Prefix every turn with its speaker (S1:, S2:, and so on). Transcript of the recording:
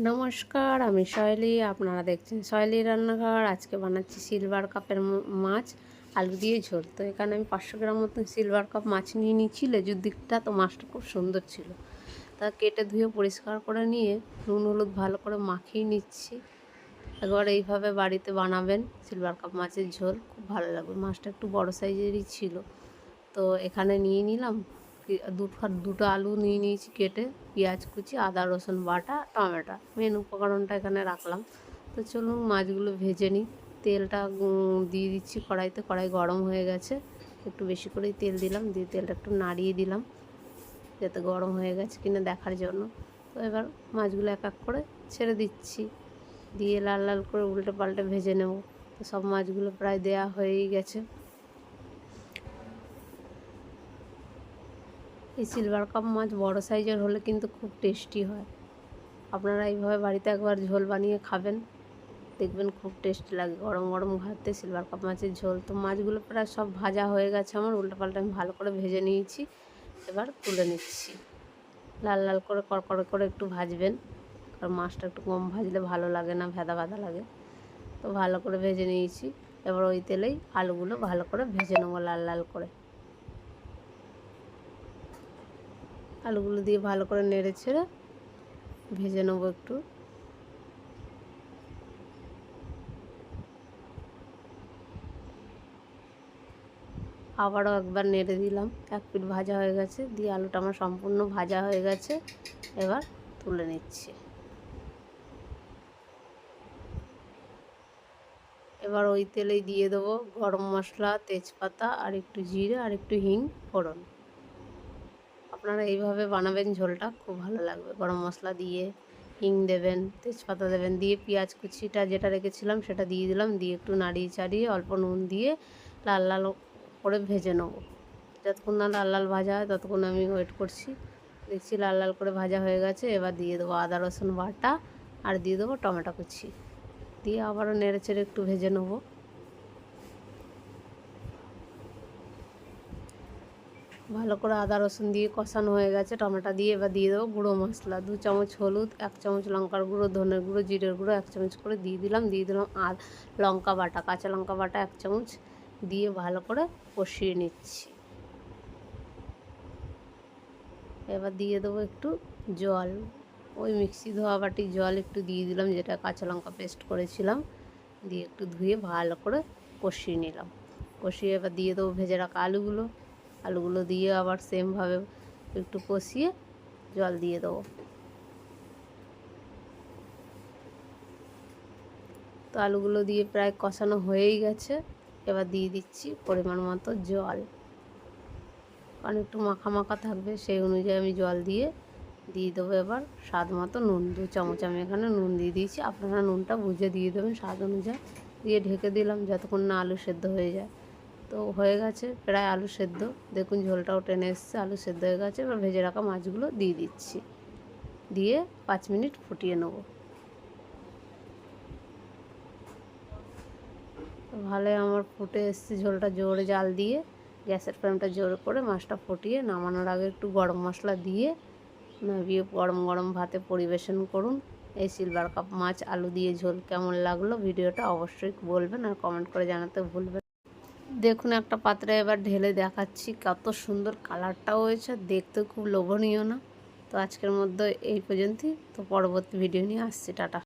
S1: নমস্কার, আমি শৈলী। আপনারা দেখছেন শৈলী রান্নাঘর। আজকে বানাচ্ছি সিলভার কাপের মাছ আলু দিয়ে ঝোল। তো এখানে আমি 500 গ্রাম মতন সিলভার কাপ মাছ নিয়ে নিচ্ছি। লেজুর দিকটা তো মাছটা খুব সুন্দর ছিল। তা কেটে ধুয়ে পরিষ্কার করে নিয়ে নুন হলুদ ভালো করে মাখিয়ে নিচ্ছি। একবার এইভাবে বাড়িতে বানাবেন সিলভার কাপ মাছের ঝোল, খুব ভালো লাগবে। মাছটা একটু বড় সাইজেরই ছিল। তো এখানে নিয়ে নিলাম দুটো আলু নিয়ে নিয়েছি কেটে, পেঁয়াজ কুচি, আদা রসুন বাটা, টমেটো, মেন উপকরণটা এখানে রাখলাম। তো চলুন মাছগুলো ভেজে নিই। তেলটা দিয়ে দিচ্ছি কড়াইতে। কড়াই গরম হয়ে গেছে, একটু বেশি করেই তেল দিলাম, দিয়ে তেলটা একটু নাড়িয়ে দিলাম যাতে গরম হয়ে গেছে কিনা দেখার জন্য। তো এবার মাছগুলো এক এক করে ছেড়ে দিচ্ছি, দিয়ে লাল লাল করে উল্টে পাল্টে ভেজে নেব। তো সব মাছগুলো প্রায় দেয়া হয়েই গেছে। এই সিলভার কাপ মাছ বড় সাইজের হলে কিন্তু খুব টেস্টি হয়। আপনারা এইভাবে বাড়িতে একবার ঝোল বানিয়ে খাবেন, দেখবেন খুব টেস্টি লাগে গরম গরম ভাতে সিলভার কাপ মাছের ঝোল। তো মাছগুলো প্রায় সব ভাজা হয়ে গেছে আমার, উল্টোপাল্টা আমি ভালো করে ভেজে নিয়েছি। এবার তুলে নিচ্ছি। লাল লাল করে কড়কড়ে করে একটু ভাজবেন, কারণ মাছটা একটু কম ভাজলে ভালো লাগে না, ভেদা ভেদা লাগে। তো ভালো করে ভেজে নিয়েছি। এবার ওই তেলেই আলুগুলো ভালো করে ভেজে নেবো লাল লাল করে। আলুগুলো দিয়ে ভালো করে নেড়ে ছেড়ে ভেজে নেবো একটু। আবারও একবার নেড়ে দিলাম। এক পিঠ ভাজা হয়ে গেছে, দিয়ে আলুটা আমার সম্পূর্ণ ভাজা হয়ে গেছে। এবার তুলে নিচ্ছি। এবার ওই তেলেই দিয়ে দেবো গরম মশলা, তেজপাতা, আর একটু জিরে, আর একটু হিং ফোড়ন। আপনারা এইভাবে বানাবেন, ঝোলটা খুব ভালো লাগবে। গরম মশলা দিয়ে হিং দেবেন, তেজপাতা দেবেন, দিয়ে পেঁয়াজ কুচিটা যেটা রেখেছিলাম সেটা দিয়ে দিলাম, দিয়ে একটু নাড়িয়ে চাড়িয়ে অল্প নুন দিয়ে লাল লাল করে ভেজে নেব। যতক্ষণ না লাল লাল ভাজা হয় ততক্ষণ আমি ওয়েট করছি। দেখছি লাল লাল করে ভাজা হয়ে গেছে। এবার দিয়ে দেবো আদা রসুন বাটা, আর দিয়ে দেবো টমেটো কুচি, দিয়ে আবারও নেড়ে চেড়ে একটু ভেজে নেবো। ভালো করে আদা রসুন দিয়ে কষানো হয়ে গেছে, টমেটো দিয়ে এবার দিয়ে দেবো গুঁড়ো মশলা। 2 চামচ হলুদ, 1 চামচ লঙ্কার গুঁড়ো, ধনের গুঁড়ো, জিরের গুঁড়ো 1 চামচ করে দিয়ে দিলাম। আর লঙ্কা বাটা, কাঁচা লঙ্কা বাটা 1 চামচ দিয়ে ভালো করে কষিয়ে নিচ্ছি। এবার দিয়ে দেবো একটু জল, ওই মিক্সি ধোয়া বাটি জল একটু দিয়ে দিলাম, যেটা কাঁচা লঙ্কা পেস্ট করেছিলাম, দিয়ে একটু ধুয়ে ভালো করে কষিয়ে নিলাম। কষিয়ে এবার দিয়ে দেবো ভেজে রাখা আলুগুলো দিয়ে আবার সেমভাবে একটু কষিয়ে জল দিয়ে দেবো। তো আলুগুলো দিয়ে প্রায় কষানো হয়েই গেছে। এবার দিয়ে দিচ্ছি পরিমাণ মতো জল, কারণ একটু মাখা মাখা থাকবে, সেই অনুযায়ী আমি জল দিয়ে দেবো এবার স্বাদ মতো নুন। 2 চামচ আমি এখানে নুন দিয়ে দিয়েছি, আপনারা নুনটা বুঝে দিয়ে দেবেন স্বাদ অনুযায়ী। দিয়ে ঢেকে দিলাম যতক্ষণ না আলু সেদ্ধ হয়ে যায়। তো হয়ে গেছে প্রায় আলু সেদ্ধ, দেখুন ঝোলটাও টেনে এসছে, আলু সেদ্ধ হয়ে গেছে। এবার ভেজে রাখা মাছগুলো দিয়ে দিচ্ছি, দিয়ে 5 মিনিট ফুটিয়ে নেব। ভালোই আমার ফুটে এসছে ঝোলটা। জোরে জাল দিয়ে গ্যাসের ফ্লেমটা জোর করে মাছটা ফুটিয়ে নামানোর আগে একটু গরম মশলা দিয়ে নামিয়ে গরম গরম ভাতে পরিবেশন করুন। এই সিলভার কাপ মাছ আলু দিয়ে ঝোল কেমন লাগলো ভিডিওটা অবশ্যই বলবেন, আর কমেন্ট করে জানাতে ভুলবেন। দেখুন একটা পাত্রে এবার ঢেলে দেখাচ্ছি, কত সুন্দর কালারটাও হয়েছে, দেখতেও খুব লোভনীয় না? তো আজকের মধ্যে এই পর্যন্তই। তো পরবর্তী ভিডিও নিয়ে আসছি, টাটা।